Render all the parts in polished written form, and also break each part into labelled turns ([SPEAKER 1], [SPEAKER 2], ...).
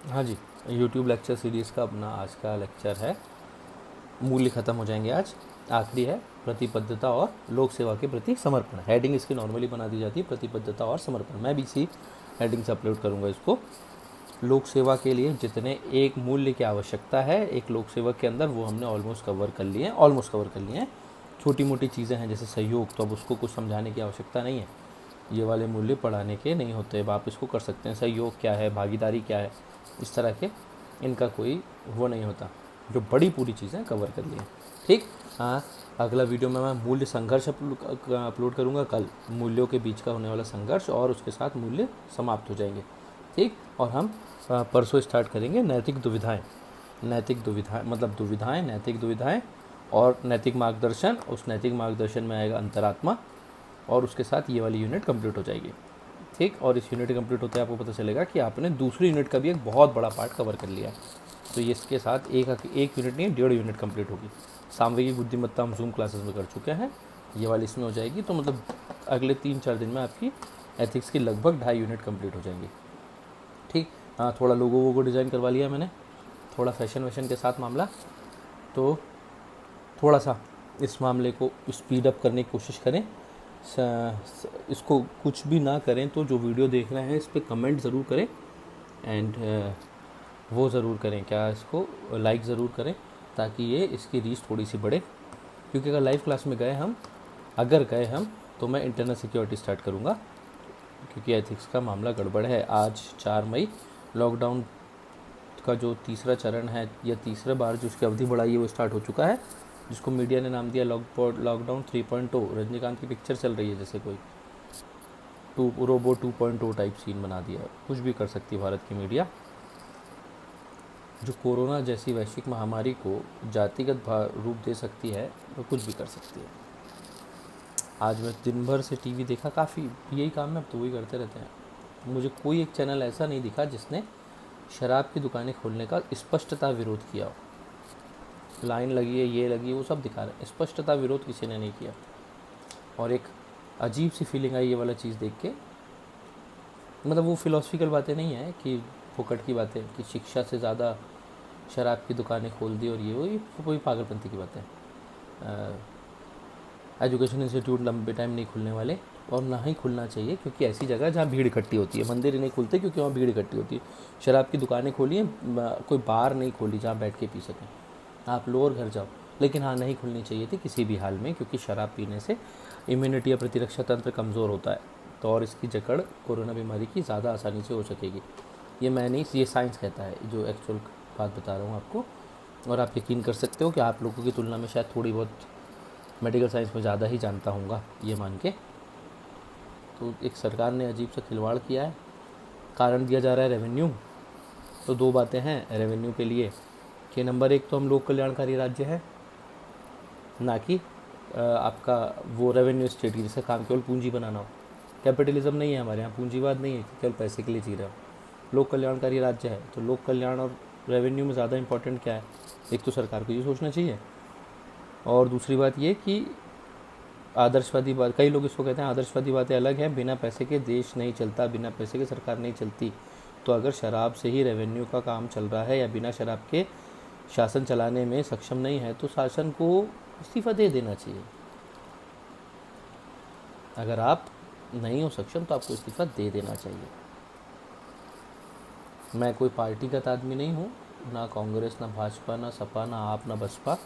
[SPEAKER 1] हाँ जी, YouTube lecture series का अपना आज का लेक्चर है। मूल्य ख़त्म हो जाएंगे आज। आखिरी है प्रतिबद्धता और लोक सेवा के प्रति समर्पण। हेडिंग इसकी नॉर्मली बना दी जाती है प्रतिबद्धता और समर्पण। मैं भी इसी हेडिंग से अपलोड करूँगा इसको। लोक सेवा के लिए जितने एक मूल्य की आवश्यकता है एक लोक सेवक के अंदर, वो हमने ऑलमोस्ट कवर कर लिए हैं। छोटी मोटी चीज़ें हैं जैसे सहयोग, तो अब उसको कुछ समझाने की आवश्यकता नहीं है। ये वाले मूल्य पढ़ाने के नहीं होते, अब आप इसको कर सकते हैं। सहयोग क्या है, भागीदारी क्या है, इस तरह के इनका कोई वो नहीं होता। जो बड़ी पूरी चीज़ें कवर कर लिए। ठीक। हाँ, अगला वीडियो में मैं मूल्य संघर्ष अपलोड करूँगा कल। मूल्यों के बीच का होने वाला संघर्ष और उसके साथ मूल्य समाप्त हो जाएंगे। ठीक। और हम परसों स्टार्ट करेंगे नैतिक दुविधाएं। मतलब दुविधाएं, नैतिक दुविधाएं और नैतिक मार्गदर्शन। उस नैतिक मार्गदर्शन में आएगा अंतरात्मा और उसके साथ ये वाली यूनिट कंप्लीट हो जाएगी। ठीक। और इस यूनिट कंप्लीट होते आपको पता चलेगा कि आपने दूसरी यूनिट का भी एक बहुत बड़ा पार्ट कवर कर लिया है। तो ये इसके साथ एक यूनिट नहीं, 1.5 यूनिट कंप्लीट होगी। सामवेगिक बुद्धिमत्ता हम जूम क्लासेस में कर चुके हैं, ये वाली इसमें हो जाएगी। तो मतलब अगले 3-4 दिन में आपकी एथिक्स की लगभग 2.5 यूनिट कंप्लीट हो जाएंगी। ठीक। हाँ, थोड़ा लोगों को डिज़ाइन करवा लिया मैंने, थोड़ा फैशन के साथ मामला। तो थोड़ा सा इस मामले को स्पीड अप करने की कोशिश करें। इसको कुछ भी ना करें तो जो वीडियो देख रहे हैं इस पर कमेंट ज़रूर करें एंड वो ज़रूर करें, क्या इसको लाइक ज़रूर करें ताकि ये इसकी रीच थोड़ी सी बढ़े। क्योंकि अगर लाइव क्लास में गए हम तो मैं इंटरनल सिक्योरिटी स्टार्ट करूँगा, क्योंकि एथिक्स का मामला गड़बड़ है। आज 4 मई लॉकडाउन का जो तीसरा चरण है या तीसरा बार जो उसकी अवधि बढ़ाई है वो स्टार्ट हो चुका है, जिसको मीडिया ने नाम दिया लॉकडाउन 3.0। रजनीकांत की पिक्चर चल रही है जैसे कोई रोबो 2.0 टाइप सीन बना दिया। कुछ भी कर सकती है भारत की मीडिया। जो कोरोना जैसी वैश्विक महामारी को जातिगत रूप दे सकती है वो कुछ भी कर सकती है। आज मैं दिन भर से टीवी देखा, काफ़ी यही काम है, अब तो वही करते रहते हैं। मुझे कोई एक चैनल ऐसा नहीं दिखा जिसने शराब की दुकानें खोलने का स्पष्टता विरोध किया हो। लाइन लगी है, ये लगी है, वो सब दिखा रहे हैं, स्पष्टता विरोध किसी ने नहीं किया। और एक अजीब सी फीलिंग आई ये वाला चीज़ देख के। मतलब वो फिलोसफिकल बातें नहीं है कि फुकट की बातें कि शिक्षा से ज़्यादा शराब की दुकानें खोल दी और ये कोई पागलपंती की बातें। एजुकेशन इंस्टीट्यूट लंबे टाइम नहीं खुलने वाले और ना ही खुलना चाहिए, क्योंकि ऐसी जगह जहाँ भीड़ इकट्ठी होती है। मंदिर नहीं खुलते क्योंकि वहाँ भीड़ इकट्ठी होती है। शराब की दुकानें खोलिए, कोई बार नहीं खोली जहाँ बैठ के पी सकें। आप लो और घर जाओ। लेकिन हाँ, नहीं खुलनी चाहिए थी किसी भी हाल में, क्योंकि शराब पीने से इम्यूनिटी या प्रतिरक्षा तंत्र कमज़ोर होता है। तो और इसकी जकड़ कोरोना बीमारी की ज़्यादा आसानी से हो सकेगी। ये मैं नहीं, ये साइंस कहता है, जो एक्चुअल बात बता रहा हूँ आपको। और आप यकीन कर सकते हो कि आप लोगों की तुलना में शायद थोड़ी बहुत मेडिकल साइंस में ज़्यादा ही जानता हूँगा ये मान के। तो एक सरकार ने अजीब सा खिलवाड़ किया है। कारण दिया जा रहा है रेवेन्यू। तो दो बातें हैं रेवेन्यू के लिए कि नंबर 1 तो हम लोक कल्याणकारी राज्य है, ना कि आपका वो रेवेन्यू स्टेट की जिसका काम केवल पूंजी बनाना हो। कैपिटलिज्म नहीं है हमारे यहाँ, पूंजीवाद नहीं है कि केवल पैसे के लिए जी रहे हो। लोक कल्याणकारी राज्य है, तो लोक कल्याण और रेवेन्यू में ज़्यादा इंपॉर्टेंट क्या है? एक तो सरकार को ये सोचना चाहिए, और दूसरी बात ये कि आदर्शवादी बात, कई लोग इसको कहते हैं आदर्शवादी बातें अलग हैं। बिना पैसे के देश नहीं चलता, बिना पैसे के सरकार नहीं चलती। तो अगर शराब से ही रेवेन्यू का काम चल रहा है या बिना शराब के शासन चलाने में सक्षम नहीं है, तो शासन को इस्तीफ़ा दे देना चाहिए। अगर आप नहीं हो सक्षम तो आपको इस्तीफ़ा दे देना चाहिए। मैं कोई पार्टीगत आदमी नहीं हूँ, ना कांग्रेस, ना भाजपा, ना सपा, ना आप, ना बसपा।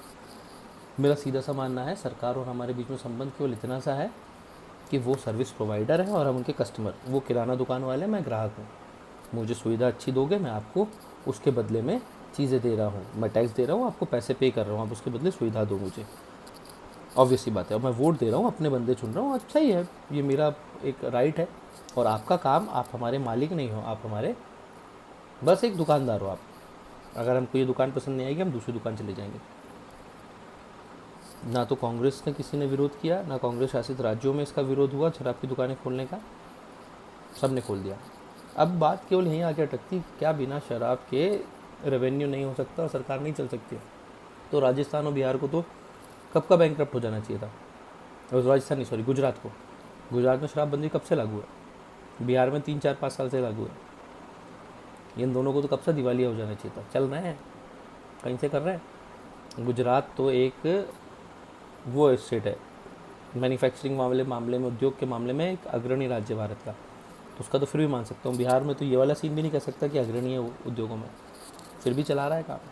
[SPEAKER 1] मेरा सीधा सा मानना है सरकार और हमारे बीच में संबंध केवल इतना सा है कि वो सर्विस प्रोवाइडर है और हम उनके कस्टमर। वो किराना दुकान वाले, मैं ग्राहक हूँ। मुझे सुविधा अच्छी दोगे, मैं आपको उसके बदले में चीज़ें दे रहा हूँ। मैं टैक्स दे रहा हूँ, आपको पैसे पे कर रहा हूँ, आप उसके बदले सुविधा दो मुझे। ऑब्वियस सी बात है। और मैं वोट दे रहा हूँ, अपने बंदे चुन रहा हूँ, अच्छा ही है, ये मेरा एक राइट है। और आपका काम, आप हमारे मालिक नहीं हो, आप हमारे बस एक दुकानदार हो आप। अगर हमको ये दुकान पसंद नहीं आएगी हम दूसरी दुकान चले जाएंगे। ना तो कांग्रेस ने किसी ने विरोध किया, ना कांग्रेस शासित राज्यों में इसका विरोध हुआ शराब की दुकानें खोलने का, सब ने खोल दिया। अब बात केवल यहीं आके अटकती, क्या बिना शराब के रेवेन्यू नहीं हो सकता और सरकार नहीं चल सकती? तो राजस्थान और बिहार को तो कब का बैंकक्रप्ट हो जाना चाहिए था। और राजस्थान नहीं, सॉरी, गुजरात को। गुजरात में शराबबंदी कब से लागू है? बिहार में 3-4-5 साल से लागू है। इन दोनों को तो कब से दिवालिया हो जाना चाहिए था। चल रहे हैं, कहीं से कर रहे हैं। गुजरात तो एक वो स्टेट है मैन्युफैक्चरिंग मामले में, उद्योग के मामले में एक अग्रणी राज्य भारत का, तो उसका तो फिर भी मान सकता हूँ। बिहार में तो ये वाला सीन भी नहीं कह सकता कि अग्रणी है वो उद्योगों में, फिर भी चला रहा है काम।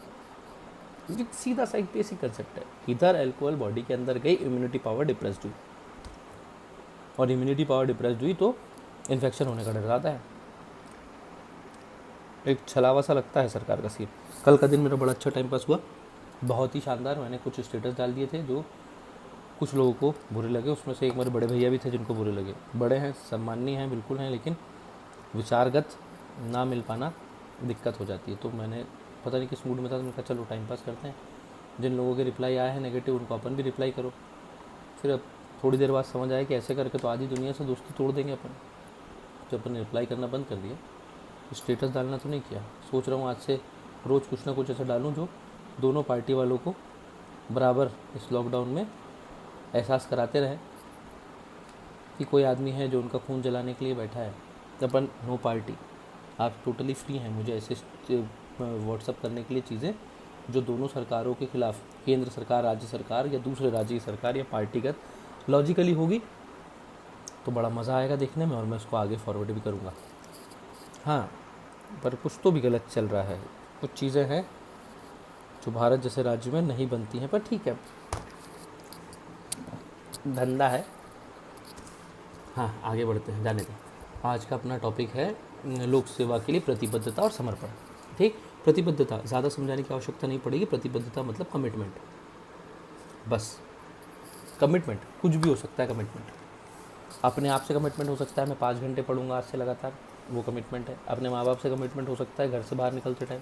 [SPEAKER 1] ये सीधा सा एक बेसिक कंसेप्ट है, इधर अल्कोहल बॉडी के अंदर गई, इम्यूनिटी पावर डिप्रेस्ड हुई, और इम्यूनिटी पावर डिप्रेस्ड हुई तो इन्फेक्शन होने का डर रहता है। एक छलावा सा लगता है सरकार का सीन। कल का दिन मेरा बड़ा अच्छा टाइम पास हुआ, बहुत ही शानदार। मैंने कुछ स्टेटस डाल दिए थे जो कुछ लोगों को बुरे लगे, उसमें से एक मेरे बड़े भैया भी थे जिनको बुरे लगे। बड़े हैं, सम्माननीय हैं, बिल्कुल हैं, लेकिन विचारगत ना मिल पाना दिक्कत हो जाती है। तो मैंने पता नहीं किस मूड में था, तो मैंने कहा चलो टाइम पास करते हैं, जिन लोगों के रिप्लाई आए हैं नेगेटिव उनको अपन भी रिप्लाई करो। फिर अब थोड़ी देर बाद समझ आया कि ऐसे करके तो आधी दुनिया से दोस्ती तोड़ देंगे अपन। तो अपन ने रिप्लाई करना बंद कर दिया, स्टेटस डालना तो नहीं किया। सोच रहा हूँ आज से रोज़ कुछ ना कुछ ऐसा डालूँ जो दोनों पार्टी वालों को बराबर इस लॉकडाउन में एहसास कराते रहे कि कोई आदमी है जो उनका खून जलाने के लिए बैठा है। अपन नो पार्टी, आप टोटली फ्री हैं मुझे ऐसे व्हाट्सअप करने के लिए चीज़ें जो दोनों सरकारों के खिलाफ, केंद्र सरकार, राज्य सरकार या दूसरे राज्य की सरकार या पार्टीगत लॉजिकली होगी, तो बड़ा मज़ा आएगा देखने में, और मैं उसको आगे फॉरवर्ड भी करूँगा। हाँ, पर कुछ तो भी गलत चल रहा है, कुछ चीज़ें हैं जो भारत जैसे राज्य में नहीं बनती हैं, पर ठीक है, धंधा है। हाँ, आगे बढ़ते हैं, जाने दें। आज का अपना टॉपिक है लोक सेवा के लिए प्रतिबद्धता और समर्पण। ठीक, प्रतिबद्धता ज़्यादा समझाने की आवश्यकता नहीं पड़ेगी। प्रतिबद्धता मतलब कमिटमेंट, बस कमिटमेंट कुछ भी हो सकता है। कमिटमेंट अपने आप से कमिटमेंट हो सकता है, मैं 5 घंटे पढ़ूंगा आज से लगातार, वो कमिटमेंट है। अपने माँ बाप से कमिटमेंट हो सकता है, घर से बाहर निकलते टाइम।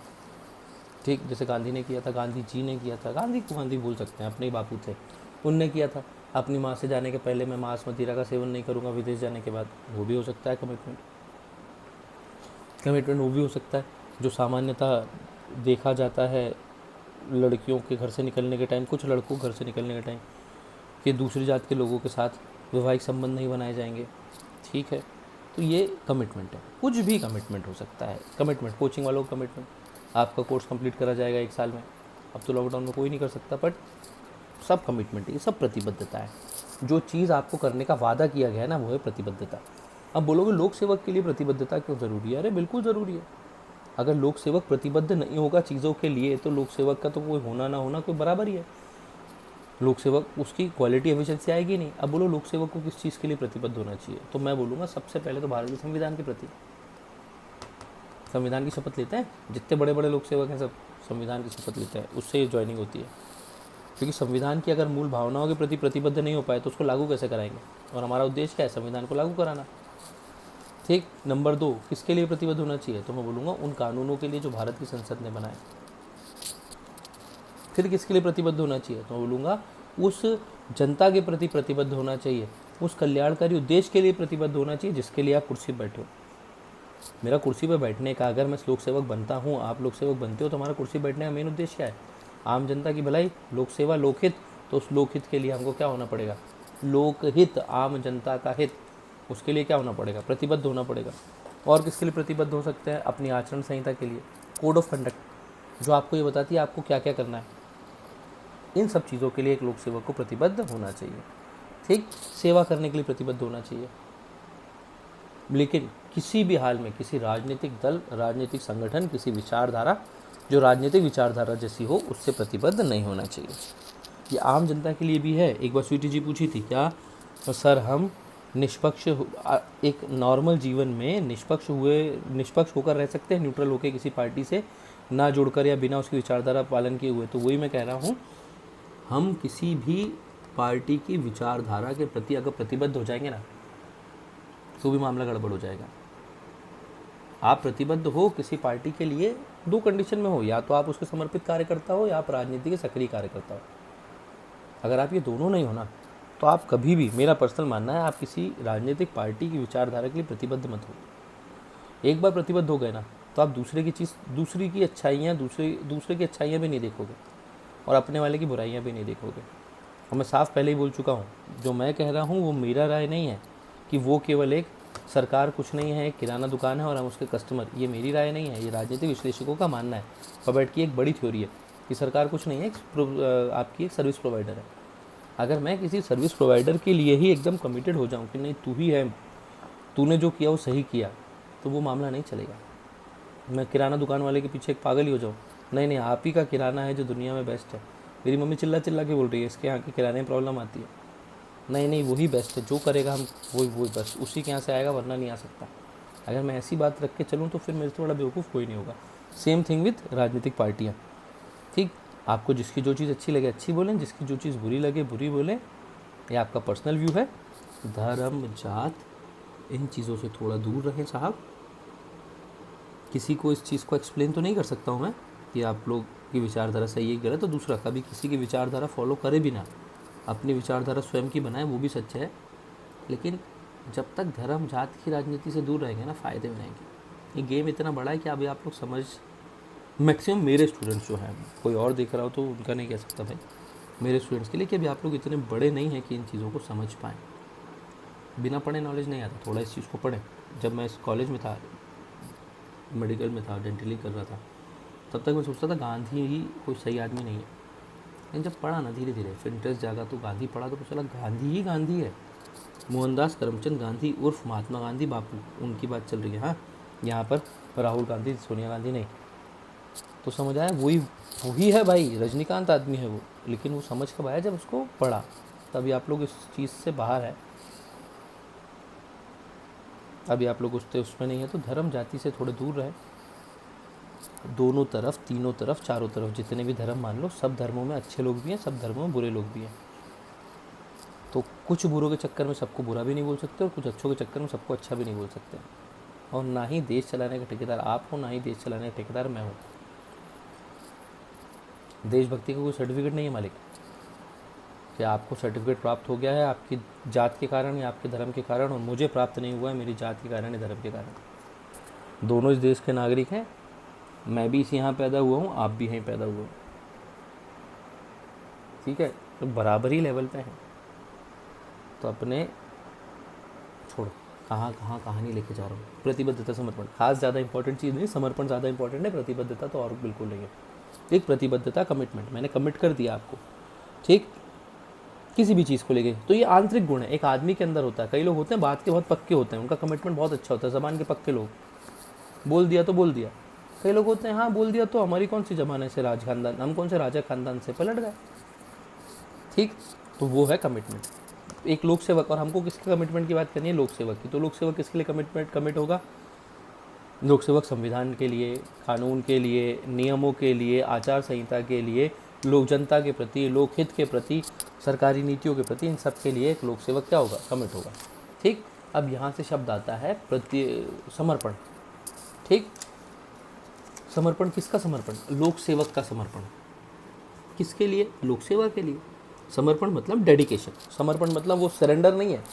[SPEAKER 1] ठीक, जैसे गांधी ने किया था, गांधी जी ने किया था, गांधी को गांधी भूल सकते हैं, अपने ही बापू थे, उनने किया था। अपनी माँ से जाने के पहले मैं मांस मदिरा का सेवन नहीं करूँगा, विदेश जाने के बाद, वो भी हो सकता है कमिटमेंट। कमिटमेंट वो भी हो सकता है जो सामान्यतः देखा जाता है लड़कियों के घर से निकलने के टाइम, कुछ लड़कों घर से निकलने के टाइम, कि दूसरी जात के लोगों के साथ वैवाहिक संबंध नहीं बनाए जाएंगे। ठीक है, तो ये कमिटमेंट है, कुछ भी कमिटमेंट हो सकता है। कमिटमेंट कोचिंग वालों का कमिटमेंट, आपका कोर्स कंप्लीट करा जाएगा 1 साल में, अब तो लॉकडाउन में कोई नहीं कर सकता, बट सब कमिटमेंट है, ये सब प्रतिबद्धता है। जो चीज़ आपको करने का वादा किया गया है ना, वो है प्रतिबद्धता। अब बोलोगे लोक सेवक के लिए प्रतिबद्धता क्यों ज़रूरी है? अरे बिल्कुल ज़रूरी है। अगर लोक सेवक प्रतिबद्ध नहीं होगा चीज़ों के लिए, तो लोक सेवक का तो कोई होना ना होना कोई बराबर ही है। लोक सेवक, उसकी क्वालिटी एफिशिएंसी आएगी नहीं। अब बोलो लोक सेवक को किस चीज़ के लिए प्रतिबद्ध होना चाहिए, तो मैं बोलूँगा सबसे पहले तो भारत के संविधान के प्रति। संविधान की शपथ लेते हैं, जितने बड़े बड़े लोक सेवक हैं सब संविधान की शपथ लेते हैं, उससे ये ज्वाइनिंग होती है। क्योंकि संविधान की अगर मूल भावनाओं के प्रति प्रतिबद्ध नहीं हो पाए तो उसको लागू कैसे कराएंगे? और हमारा उद्देश्य क्या है? संविधान को लागू कराना। ठीक, नंबर 2, किसके लिए प्रतिबद्ध होना चाहिए? तो मैं बोलूँगा उन कानूनों के लिए जो भारत की संसद ने बनाए। फिर किसके लिए प्रतिबद्ध होना चाहिए? तो मैं बोलूँगा उस जनता के प्रति प्रतिबद्ध होना चाहिए, उस कल्याणकारी उद्देश्य के लिए प्रतिबद्ध होना चाहिए जिसके लिए आप कुर्सी पर बैठे हो। मेरा कुर्सी पर बैठने का, अगर मैं लोक सेवक बनता हूँ, आप लोक सेवक बनते हो, तो हमारा कुर्सी बैठने का मेन उद्देश्य क्या है? आम जनता की भलाई, लोक सेवा, लोकहित। तो उस लोकहित के लिए हमको क्या होना पड़ेगा? लोकहित, आम जनता का हित, उसके लिए क्या होना पड़ेगा? प्रतिबद्ध होना पड़ेगा। और किसके लिए प्रतिबद्ध हो सकते हैं? अपनी आचरण संहिता के लिए, कोड ऑफ कंडक्ट, जो आपको ये बताती है आपको क्या क्या करना है। इन सब चीज़ों के लिए एक लोक सेवक को प्रतिबद्ध होना चाहिए। ठीक, सेवा करने के लिए प्रतिबद्ध होना चाहिए, लेकिन किसी भी हाल में किसी राजनीतिक दल, राजनीतिक संगठन, किसी विचारधारा जो राजनीतिक विचारधारा जैसी हो, उससे प्रतिबद्ध नहीं होना चाहिए। ये आम जनता के लिए भी है। एक बार स्वीटी जी पूछी थी, क्या सर हम निष्पक्ष, एक नॉर्मल जीवन में निष्पक्ष होकर रह सकते हैं, न्यूट्रल होकर किसी पार्टी से ना जुड़कर या बिना उसकी विचारधारा पालन किए हुए? तो वही मैं कह रहा हूँ, हम किसी भी पार्टी की विचारधारा के प्रति अगर प्रतिबद्ध हो जाएंगे ना, तो भी मामला गड़बड़ हो जाएगा। आप प्रतिबद्ध हो किसी पार्टी के लिए 2 कंडीशन में हो, या तो आप उसके समर्पित कार्यकर्ता हो या आप राजनीति के सक्रिय कार्यकर्ता हो। अगर आप ये दोनों नहीं हो ना, तो आप कभी भी, मेरा पर्सनल मानना है, आप किसी राजनीतिक पार्टी की विचारधारा के लिए प्रतिबद्ध मत हो। एक बार प्रतिबद्ध हो गए ना, तो आप दूसरे की अच्छाइयाँ, दूसरे की अच्छाइयाँ भी नहीं देखोगे और अपने वाले की बुराइयाँ भी नहीं देखोगे। और मैं साफ पहले ही बोल चुका हूँ, जो मैं कह रहा हूँ वो मेरा राय नहीं है कि वो केवल एक सरकार कुछ नहीं है, एक किराना दुकान है और हम उसके कस्टमर। ये मेरी राय नहीं है, ये राजनीतिक विश्लेषकों का मानना है। पबेट की एक बड़ी थ्योरी है कि सरकार कुछ नहीं है, आपकी एक सर्विस प्रोवाइडर है। अगर मैं किसी सर्विस प्रोवाइडर के लिए ही एकदम कमिटेड हो जाऊँ कि नहीं तू ही है, तूने जो किया वो सही किया, तो वो मामला नहीं चलेगा। मैं किराना दुकान वाले के पीछे एक पागल ही हो जाऊँ, नहीं नहीं आप ही का किराना है जो दुनिया में बेस्ट है। मेरी मम्मी चिल्ला चिल्ला के बोल रही है इसके यहाँ के किराने में प्रॉब्लम आती है, नहीं नहीं वही बेस्ट है, जो करेगा हम वही बस उसी के यहाँ से आएगा, वरना नहीं आ सकता। अगर मैं ऐसी बात रख के चलूँ तो फिर मेरे से बड़ा बेवकूफ़ कोई नहीं होगा। सेम थिंग विथ राजनीतिक पार्टियाँ। ठीक, आपको जिसकी जो चीज़ अच्छी लगे अच्छी बोलें, जिसकी जो चीज़ बुरी लगे बुरी बोलें, ये आपका पर्सनल व्यू है। धर्म जात इन चीज़ों से थोड़ा दूर रहें साहब। किसी को इस चीज़ को एक्सप्लेन तो नहीं कर सकता हूँ मैं कि आप लोग की विचारधारा सही है गलत। तो दूसरा, कभी किसी की विचारधारा फॉलो करे भी ना, अपनी विचारधारा स्वयं की बनाए, वो भी सच है। लेकिन जब तक धर्म जात की राजनीति से दूर रहेंगे ना, फ़ायदे में रहेंगे। ये गेम इतना बड़ा है कि अभी आप लोग समझ, मैक्सिमम मेरे स्टूडेंट्स जो हैं, कोई और देख रहा हो तो उनका नहीं कह सकता भाई, मेरे स्टूडेंट्स के लिए कि अभी आप लोग इतने बड़े नहीं हैं कि इन चीज़ों को समझ पाएँ। बिना पढ़े नॉलेज नहीं आता, थोड़ा इस चीज़ को पढ़ें। जब मैं इस कॉलेज में था, मेडिकल में था, डेंटली कर रहा था, तब तक मैं सोचता था गांधी ही कोई सही आदमी नहीं है। लेकिन जब पढ़ा ना धीरे धीरे, फिर इंटरेस्ट जागा तो गांधी पढ़ा तो पता चला गांधी ही गांधी है। मोहनदास करमचंद गांधी उर्फ महात्मा गांधी बापू, उनकी बात चल रही है। हाँ, यहाँ पर राहुल गांधी सोनिया गांधी नहीं। तो समझ आया, वही है भाई, रजनीकांत आदमी है वो। लेकिन वो समझ कब आया, जब उसको पढ़ा। तभी आप लोग इस चीज़ से बाहर है, अभी आप लोग उसमें नहीं है। तो धर्म जाति से थोड़े दूर रहे। दोनों तरफ, तीनों तरफ, चारों तरफ जितने भी धर्म मान लो, सब धर्मों में अच्छे लोग भी हैं, सब धर्मों में बुरे लोग भी हैं। तो कुछ बुरों के चक्कर में सबको बुरा भी नहीं बोल सकते और कुछ अच्छों के चक्कर में सबको अच्छा भी नहीं बोल सकते। और ना ही देश चलाने का ठेकेदार आप हो, ना ही देश चलाने का ठेकेदार मैं हूँ। देशभक्ति का कोई सर्टिफिकेट नहीं है मालिक कि आपको सर्टिफिकेट प्राप्त हो गया है आपकी जात के कारण या आपके धर्म के कारण, और मुझे प्राप्त नहीं हुआ है मेरी जात के कारण या धर्म के कारण। दोनों इस देश के नागरिक हैं। मैं भी इसी यहाँ पैदा हुआ हूँ, आप भी यहीं पैदा हुए हो। ठीक है, तो बराबर ही लेवल पे हैं। तो अपने छोड़ो, कहाँ कहानी लेके जा रहा हूँ। प्रतिबद्धता, समर्पण खास ज़्यादा इंपॉर्टेंट चीज़ नहीं, समर्पण ज़्यादा इंपॉर्टेंट है, प्रतिबद्धता तो और बिल्कुल नहीं है। एक प्रतिबद्धता, कमिटमेंट, मैंने कमिट कर दिया आपको, ठीक, किसी भी चीज़ को लेके। तो ये आंतरिक गुण है, एक आदमी के अंदर होता है। कई लोग होते हैं बात के बहुत पक्के होते हैं, उनका कमिटमेंट बहुत अच्छा होता है, ज़बान के पक्के लोग, बोल दिया तो बोल दिया। कई लोग होते हैं हाँ बोल दिया तो हमारी कौन सी ज़माने से राज खानदान, हम कौन से राजा खानदान से पलट गए। ठीक, तो वो है कमिटमेंट। एक लोक सेवक, और हमको किसके कमिटमेंट की बात करनी है, लोक सेवक की। तो लोक सेवक किसके लिए कमिट होगा, लोक सेवक संविधान के लिए, कानून के लिए, नियमों के लिए, आचार संहिता के लिए, लोक जनता के प्रति, लोकहित के प्रति, सरकारी नीतियों के प्रति, इन सब के लिए एक लोक सेवक क्या होगा, कमिट होगा। ठीक, अब यहाँ से शब्द आता है समर्पण। ठीक, समर्पण किसका समर्पण, लोक सेवक का समर्पण। किसके लिए, लोक सेवा के लिए। समर्पण मतलब डेडिकेशन, समर्पण मतलब वो सरेंडर नहीं है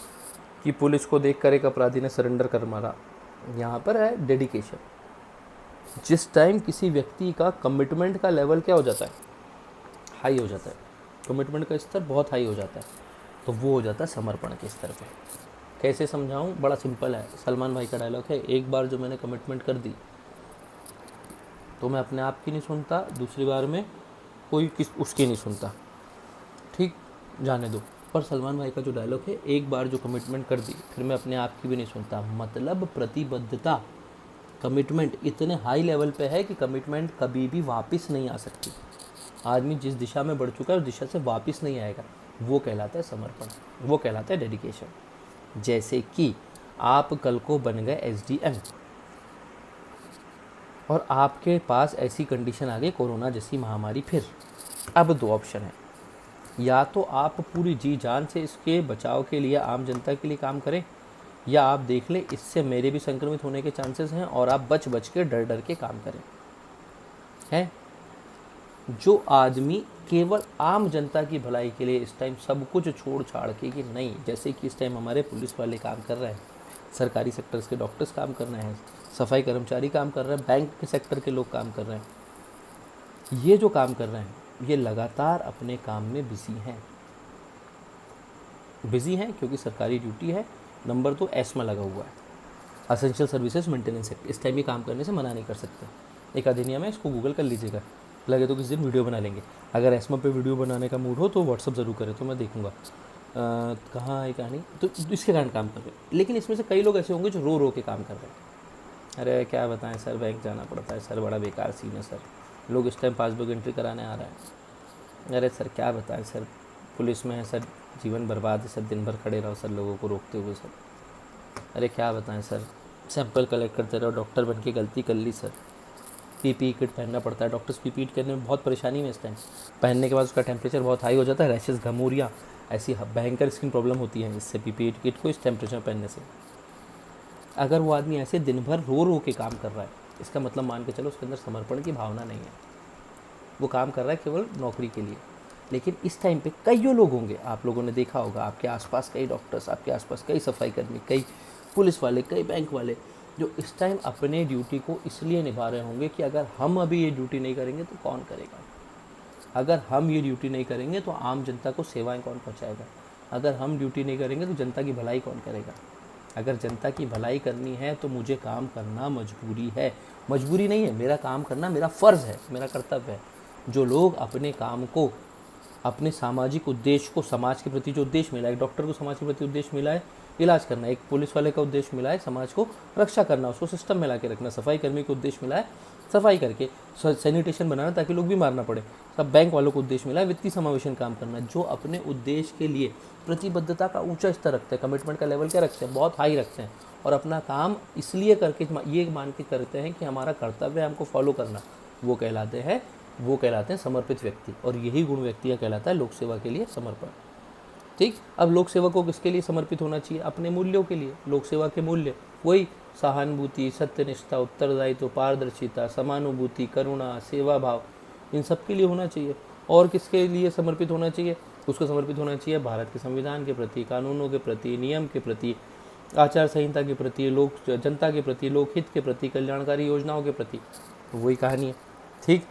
[SPEAKER 1] कि पुलिस को देख कर एक अपराधी ने सरेंडर कर मारा। यहाँ पर है डेडिकेशन। जिस टाइम किसी व्यक्ति का कमिटमेंट का लेवल क्या हो जाता है, हाई हो जाता है, कमिटमेंट का स्तर बहुत हाई हो जाता है, तो वो हो जाता है समर्पण के स्तर पे। कैसे समझाऊँ, बड़ा सिंपल है। सलमान भाई का डायलॉग है, एक बार जो मैंने कमिटमेंट कर दी तो मैं अपने आप की नहीं सुनता, दूसरी बार में कोई उसकी नहीं सुनता। ठीक, जाने दो। पर सलमान भाई का जो डायलॉग है, एक बार जो कमिटमेंट कर दी फिर मैं अपने आप की भी नहीं सुनता, मतलब प्रतिबद्धता, कमिटमेंट इतने हाई लेवल पे है कि कमिटमेंट कभी भी वापस नहीं आ सकती। आदमी जिस दिशा में बढ़ चुका है उस दिशा से वापस नहीं आएगा। वो कहलाता है समर्पण, वो कहलाता है डेडिकेशन। जैसे कि आप कल को बन गए SDM और आपके पास ऐसी कंडीशन आ गई, कोरोना जैसी महामारी फिर। अब दो ऑप्शन है, या तो आप पूरी जी जान से इसके बचाव के लिए आम जनता के लिए काम करें, या आप देख लें इससे मेरे भी संक्रमित होने के चांसेस हैं और आप बच के डर के काम करें। है जो आदमी केवल आम जनता की भलाई के लिए इस टाइम सब कुछ छोड़ छाड़ के, कि नहीं, जैसे कि इस टाइम हमारे पुलिस वाले काम कर रहे हैं, सरकारी सेक्टर्स के डॉक्टर्स काम कर रहे हैं, सफाई कर्मचारी काम कर रहे हैं, बैंक के सेक्टर के लोग काम कर रहे हैं, ये जो काम कर रहे हैं ये लगातार अपने काम में बिजी हैं क्योंकि सरकारी ड्यूटी है। नंबर 2, एस्मा लगा हुआ है। असेंशियल सर्विसेज मेंटेनेंस एक्ट, इस टाइम ये काम करने से मना नहीं कर सकते। एक अधिनियम है, इसको गूगल कर लीजिएगा, लगे तो किसी दिन वीडियो बना लेंगे। अगर एस्मा पे वीडियो बनाने का मूड हो तो व्हाट्सअप ज़रूर करें, तो मैं देखूंगा कहाँ है कहानी। तो इसके कारण काम कर रहे हैं, लेकिन इसमें से कई लोग ऐसे होंगे जो रो रो के काम कर रहे हैं। अरे क्या बताएं सर, बैंक जाना पड़ता है सर, बड़ा बेकार सीन है सर, लोग इस टाइम पासबुक एंट्री कराने आ रहे हैं। अरे सर क्या बताएं सर, पुलिस में है सर, जीवन बर्बाद है सर, दिन भर खड़े रहो सर लोगों को रोकते हुए सर। अरे क्या बताएं सर, सैंपल कलेक्ट करते रहो, डॉक्टर बन के गलती कर ली सर, पीपीई किट पहनना पड़ता है, डॉक्टर्स पीपीई किट करने में बहुत परेशानी में इस टाइम, पहनने के बाद उसका टेम्परेचर बहुत हाई हो जाता है, रैशेस, घमूरियाँ, ऐसी भयंकर स्किन प्रॉब्लम होती है इससे, पीपीई किट को इस टेम्परेचर में पहनने से। अगर वो आदमी ऐसे दिन भर रो रो के काम कर रहा है, इसका मतलब मान के चलो उसके अंदर समर्पण की भावना नहीं है, वो काम कर रहा है केवल नौकरी के लिए। लेकिन इस टाइम पे कईयों लोग होंगे, आप लोगों ने देखा होगा, आपके आसपास कई डॉक्टर्स, आपके आसपास कई सफाई कर्मी, कई पुलिस वाले, कई बैंक वाले, जो इस टाइम अपने ड्यूटी को इसलिए निभा रहे होंगे कि अगर हम अभी ये ड्यूटी नहीं करेंगे तो कौन करेगा, अगर हम ये ड्यूटी नहीं करेंगे तो आम जनता को सेवाएं कौन पहुंचाएगा, अगर हम ड्यूटी नहीं करेंगे तो जनता की भलाई कौन करेगा। अगर जनता की भलाई करनी है तो मुझे काम करना मजबूरी है, मजबूरी नहीं है, मेरा काम करना मेरा फ़र्ज़ है, मेरा कर्तव्य है। जो लोग अपने काम को, अपने सामाजिक उद्देश्य को, समाज के प्रति जो उद्देश्य मिला है, एक डॉक्टर को समाज के प्रति उद्देश्य मिला है इलाज करना, एक पुलिस वाले का उद्देश्य मिला है समाज को रक्षा करना, उसको सिस्टम में ला के रखना, सफाई कर्मी को उद्देश्य मिला है सफाई करके सैनिटेशन बनाना ताकि लोग बीमार ना पड़े, सब बैंक वालों को उद्देश्य मिला है वित्तीय समावेशन काम करना। जो अपने उद्देश्य के लिए प्रतिबद्धता का ऊंचा स्तर रखते हैं, कमिटमेंट का लेवल क्या रखते हैं, बहुत हाई रखते हैं, और अपना काम इसलिए करके ये मान के करते हैं कि हमारा कर्तव्य है हमको फॉलो करना, वो कहलाते हैं समर्पित व्यक्ति। और यही गुण व्यक्ति का कहलाता है लोक सेवा के लिए समर्पण। ठीक, अब लोक सेवा को किसके लिए समर्पित होना चाहिए, अपने मूल्यों के लिए। लोक सेवा के मूल्य वही सहानुभूति, सत्यनिष्ठा, उत्तरदायित्व, पारदर्शिता, समानुभूति, करुणा, सेवा भाव, इन सब के लिए होना चाहिए। और किसके लिए समर्पित होना चाहिए, उसको समर्पित होना चाहिए भारत के संविधान के प्रति, कानूनों के प्रति, नियम के प्रति, आचार संहिता के प्रति, लोक जनता के प्रति, लोकहित के प्रति, कल्याणकारी योजनाओं के प्रति। वही कहानी है। ठीक,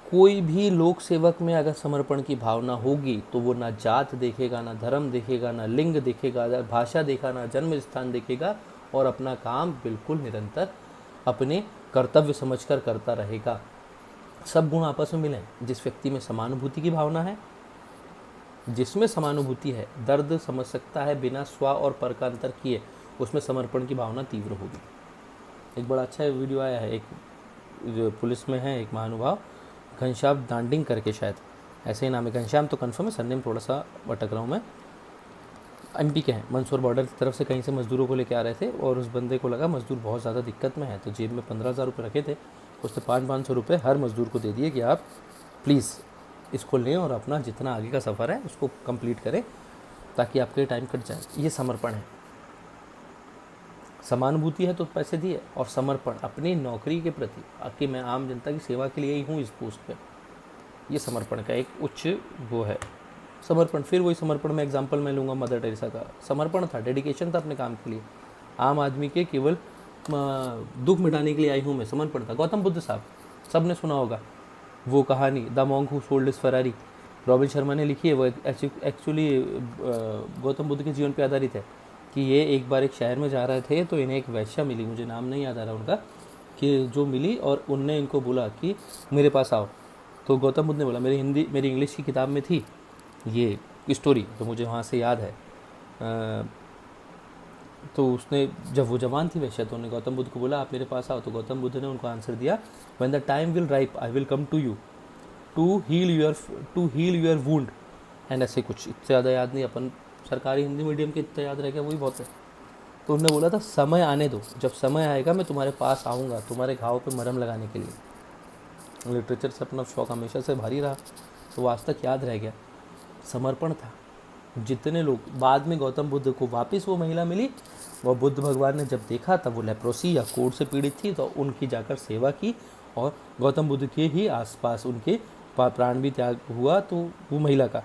[SPEAKER 1] कोई भी लोक सेवक में अगर समर्पण की भावना होगी तो वो ना जात देखेगा, ना धर्म देखेगा, ना लिंग देखेगा, ना भाषा देखा, ना जन्म स्थान देखेगा, और अपना काम बिल्कुल निरंतर अपने कर्तव्य समझकर करता रहेगा। सब गुण आपस में मिलें। जिस व्यक्ति में समानुभूति की भावना है, जिसमें समानुभूति है, दर्द समझ सकता है बिना स्व और पर का अंतर किए, उसमें समर्पण की भावना तीव्र होगी। एक बड़ा अच्छा वीडियो आया है, एक जो पुलिस में है एक महानुभाव, घनश्याम दांडिंग करके, शायद ऐसे ही नाम है, घनश्याम तो कन्फर्म है, सरनेम थोड़ा सा भटक रहा हूँ मैं। एमपी के हैं, मंदसौर बॉर्डर की तरफ से कहीं से मजदूरों को लेके आ रहे थे, और उस बंदे को लगा मजदूर बहुत ज़्यादा दिक्कत में है, तो जेब में 15,000 रुपये रखे थे, उसने 500-500 रुपये हर मजदूर को दे दिए कि आप प्लीज़ इसको लें और अपना जितना आगे का सफ़र है उसको कंप्लीट करें ताकि आपके टाइम कट जाए। ये समर्पण है। समानुभूति है तो पैसे दिए, और समर्पण अपनी नौकरी के प्रति कि मैं आम जनता की सेवा के लिए ही हूँ इस पोस्ट पे, ये समर्पण का एक उच्च वो है समर्पण। फिर वही समर्पण में एग्जांपल मैं लूँगा मदर टेरेसा का। समर्पण था, डेडिकेशन था अपने काम के लिए, आम आदमी के केवल दुख मिटाने के लिए आई हूँ मैं, समर्पण था। गौतम बुद्ध साहब, सब ने सुना होगा वो कहानी, the monk who sold his Ferrari, robin Sharma ने लिखी है। वो एक्चुअली गौतम बुद्ध के जीवन पर आधारित है कि ये एक बार एक शहर में जा रहे थे तो इन्हें एक वैश्या मिली, मुझे नाम नहीं याद आ रहा उनका, कि जो मिली और उनने इनको बोला कि मेरे पास आओ। तो गौतम बुद्ध ने बोला, मेरी इंग्लिश की किताब में थी ये स्टोरी, तो मुझे वहाँ से याद है। तो उसने, जब वो जवान थी वैश्या, तो उन्होंने गौतम बुद्ध को बोला आप मेरे पास आओ। तो गौतम बुद्ध ने उनको आंसर दिया, when the time will ripe I will come to you to heal your wound, and ऐसे कुछ, इससे ज़्यादा याद नहीं, अपन सरकारी हिंदी मीडियम के इतना याद रह गया, वही बहुत है। तो उन्होंने बोला था समय आने दो, जब समय आएगा मैं तुम्हारे पास आऊँगा तुम्हारे घाव पे मरहम लगाने के लिए। लिटरेचर से अपना शौक हमेशा से भारी रहा, तो वो आज तक याद रह गया। समर्पण था। जितने लोग, बाद में गौतम बुद्ध को वापस वो महिला मिली, वह बुद्ध भगवान ने जब देखा तब वो लेप्रोसी या कोढ़ से पीड़ित थी, तो उनकी जाकर सेवा की, और गौतम बुद्ध के ही आसपास उनके प्राण भी त्याग हुआ, तो वो महिला का,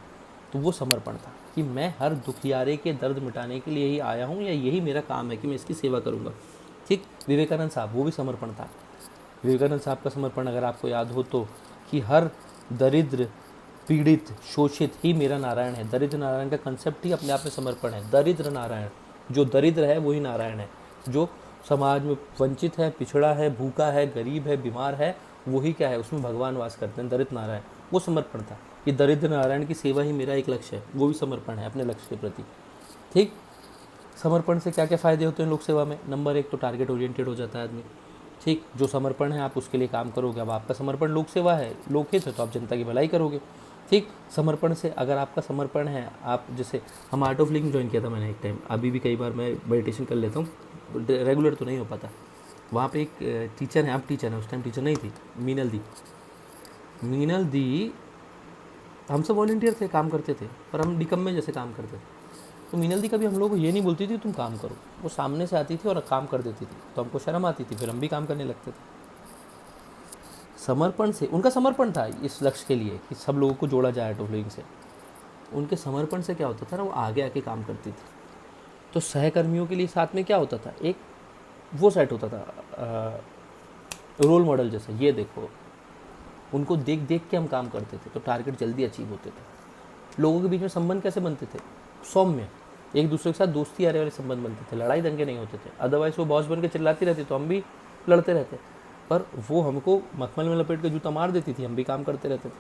[SPEAKER 1] तो वो समर्पण था कि मैं हर दुखियारे के दर्द मिटाने के लिए ही आया हूँ, या यही मेरा काम है कि मैं इसकी सेवा करूँगा। ठीक, विवेकानंद साहब, वो भी समर्पण था। विवेकानंद साहब का समर्पण अगर आपको याद हो तो, कि हर दरिद्र, पीड़ित, शोषित ही मेरा नारायण है। दरिद्र नारायण का कंसेप्ट ही अपने आप में समर्पण है। दरिद्र नारायण, जो दरिद्र है वही नारायण है। जो समाज में वंचित है, पिछड़ा है, भूखा है, गरीब है, बीमार है, वही क्या है, उसमें भगवान वास करते हैं, दरिद्र नारायण। वो समर्पण था कि दरिद्र नारायण की सेवा ही मेरा एक लक्ष्य है, वो भी समर्पण है अपने लक्ष्य के प्रति। ठीक। समर्पण से क्या क्या फ़ायदे होते हैं लोक सेवा में? नंबर 1 तो टारगेट ओरिएंटेड हो जाता है आदमी। ठीक। जो समर्पण है आप उसके लिए काम करोगे। अब आपका समर्पण लोक सेवा है, लोकहित है, तो आप जनता की भलाई करोगे। ठीक। समर्पण से अगर आपका समर्पण है, आप जैसे हम आर्ट ऑफ लिविंग ज्वाइन किया था मैंने एक टाइम, अभी भी कई बार मैं मेडिटेशन कर लेता हूँ, रेगुलर तो नहीं हो पाता। वहाँ पे एक टीचर है, अब टीचर है, उस टाइम टीचर नहीं थी, मीनल दी हम सब वॉलंटियर थे, काम करते थे, पर हम निकम्मे जैसे काम करते थे। तो मीनल दी कभी हम लोगों को ये नहीं बोलती थी तुम काम करो, वो सामने से आती थी और काम कर देती थी, तो हमको शर्म आती थी, फिर हम भी काम करने लगते थे। समर्पण से, उनका समर्पण था इस लक्ष्य के लिए कि सब लोगों को जोड़ा जाए आर्ट ऑफ लिविंग से। उनके समर्पण से क्या होता था ना, वो आगे आके काम करती थी। तो सहकर्मियों के लिए साथ में क्या होता था, एक वो सेट होता था रोल मॉडल जैसे, ये देखो, उनको देख देख के हम काम करते थे, तो टारगेट जल्दी अचीव होते थे। लोगों के बीच में संबंध कैसे बनते थे? सौम्य, एक दूसरे के साथ दोस्ती यारी वाले संबंध बनते थे, लड़ाई दंगे नहीं होते थे। अदरवाइज वो बॉस बन के चिल्लाती रहती तो हम भी लड़ते रहते, पर वो हमको मखमल में लपेट के जूता मार देती थी, हम भी काम करते रहते थे।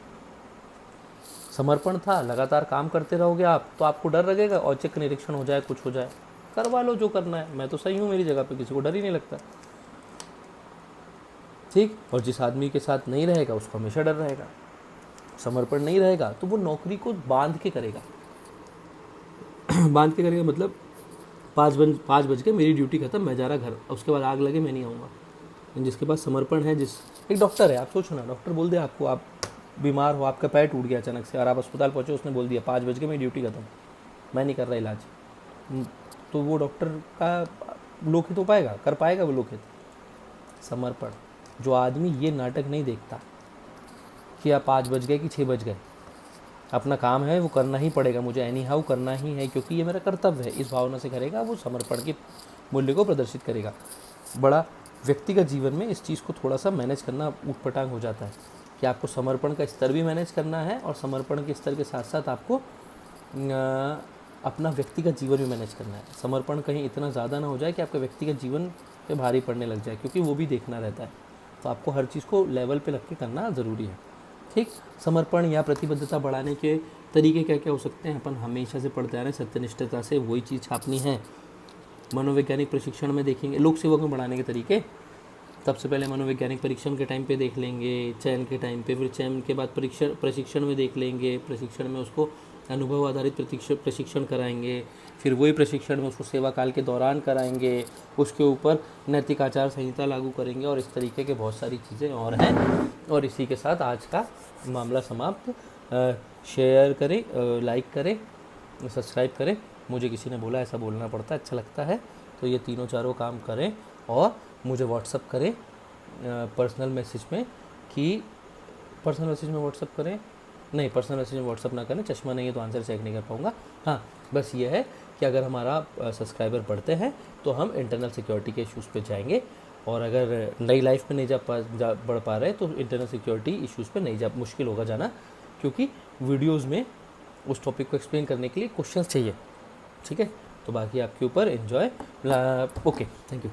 [SPEAKER 1] समर्पण था, लगातार काम करते रहोगे आप तो आपको डर लगेगा, औचक निरीक्षण हो जाए, कुछ हो जाए, करवा लो जो करना है, मैं तो सही हूँ मेरी जगह पे, किसी को डर ही नहीं लगता। ठीक। और जिस आदमी के साथ नहीं रहेगा उसको हमेशा डर रहेगा। समर्पण नहीं रहेगा तो वो नौकरी को बांध के करेगा बांध के करेगा मतलब 5 बज के मेरी ड्यूटी खत्म, मैं जा रहा घर, उसके बाद आग लगे मैं नहीं आऊँगा। जिसके पास समर्पण है, एक डॉक्टर है, आप सोचो ना, डॉक्टर बोल दे आपको, आप बीमार हो, आपका पैर टूट गया अचानक से और आप अस्पताल पहुँचे, उसने बोल दिया 5 बज के मेरी ड्यूटी खत्म, मैं नहीं कर रहा इलाज, तो वो डॉक्टर का लोकहित हो पाएगा, कर पाएगा वो लोकहित? समर्पण। जो आदमी ये नाटक नहीं देखता कि आप 5 बज गए कि 6 बज गए, अपना काम है वो करना ही पड़ेगा, मुझे एनी हाउ करना ही है क्योंकि ये मेरा कर्तव्य है, इस भावना से करेगा, वो समर्पण के मूल्य को प्रदर्शित करेगा। बड़ा व्यक्तिगत जीवन में इस चीज़ को थोड़ा सा मैनेज करना ऊटपटांग हो जाता है कि आपको समर्पण का स्तर भी मैनेज करना है और समर्पण के स्तर के साथ साथ आपको अपना व्यक्तिगत जीवन भी मैनेज करना है। समर्पण कहीं इतना ज़्यादा ना हो जाए कि आपके व्यक्तिगत जीवन पे भारी पड़ने लग जाए, क्योंकि वो भी देखना रहता है, तो आपको हर चीज़ को लेवल पे रख के करना ज़रूरी है। ठीक। समर्पण या प्रतिबद्धता बढ़ाने के तरीके क्या क्या हो सकते हैं? अपन हमेशा से पढ़ते आ रहे हैं, सत्यनिष्ठता से वही चीज़ छापनी है। मनोवैज्ञानिक प्रशिक्षण में देखेंगे लोक सेवक में बढ़ाने के तरीके, सबसे पहले मनोवैज्ञानिक परीक्षण के टाइम पे देख लेंगे, चयन के टाइम पे, फिर चयन के बाद प्रशिक्षण में देख लेंगे, प्रशिक्षण में उसको अनुभव आधारित प्रशिक्षण कराएंगे, फिर वही प्रशिक्षण में उसको सेवा काल के दौरान कराएंगे, उसके ऊपर नैतिक आचार संहिता लागू करेंगे, और इस तरीके के बहुत सारी चीज़ें और हैं। और इसी के साथ आज का मामला समाप्त। शेयर करें, लाइक करें, सब्सक्राइब करें। मुझे किसी ने बोला ऐसा बोलना पड़ता है, अच्छा लगता है, तो ये तीनों चारों काम करें और मुझे व्हाट्सअप करें पर्सनल मैसेज में, कि पर्सनल मैसेज में व्हाट्सअप करें, नहीं पर्सनल मैसेज में व्हाट्सअप ना करें, चश्मा नहीं है तो आंसर चेक नहीं कर पाऊँगा। हाँ, बस ये है कि अगर हमारा सब्सक्राइबर बढ़ते हैं तो हम इंटरनल सिक्योरिटी के इश्यूज़ पे जाएंगे, और अगर नई लाइफ में नहीं बढ़ पा रहे तो इंटरनल सिक्योरिटी इश्यूज़ पे नहीं मुश्किल होगा जाना, क्योंकि वीडियोज़ में उस टॉपिक को एक्सप्लेन करने के लिए क्वेश्चंस चाहिए। ठीक है, तो बाकी आपके ऊपर, एंजॉय। Okay, thank you.